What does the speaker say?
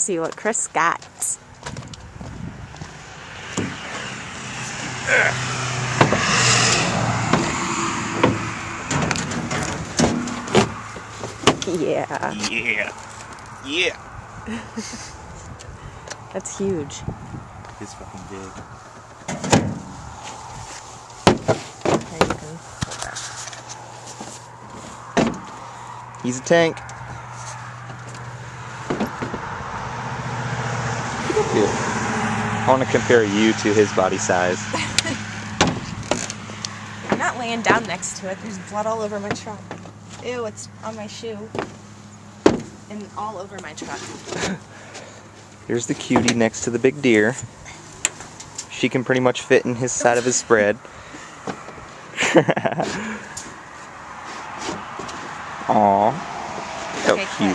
see what Chris got. Yeah. Yeah. Yeah. That's huge. It's fucking big. There you can hold that. He's a tank. Here. I want to compare you to his body size. I'm not laying down next to it. There's blood all over my truck. Ew, it's on my shoe. And all over my truck. Here's the cutie next to the big deer. She can pretty much fit in his side of his spread. Aww. How Okay, cute.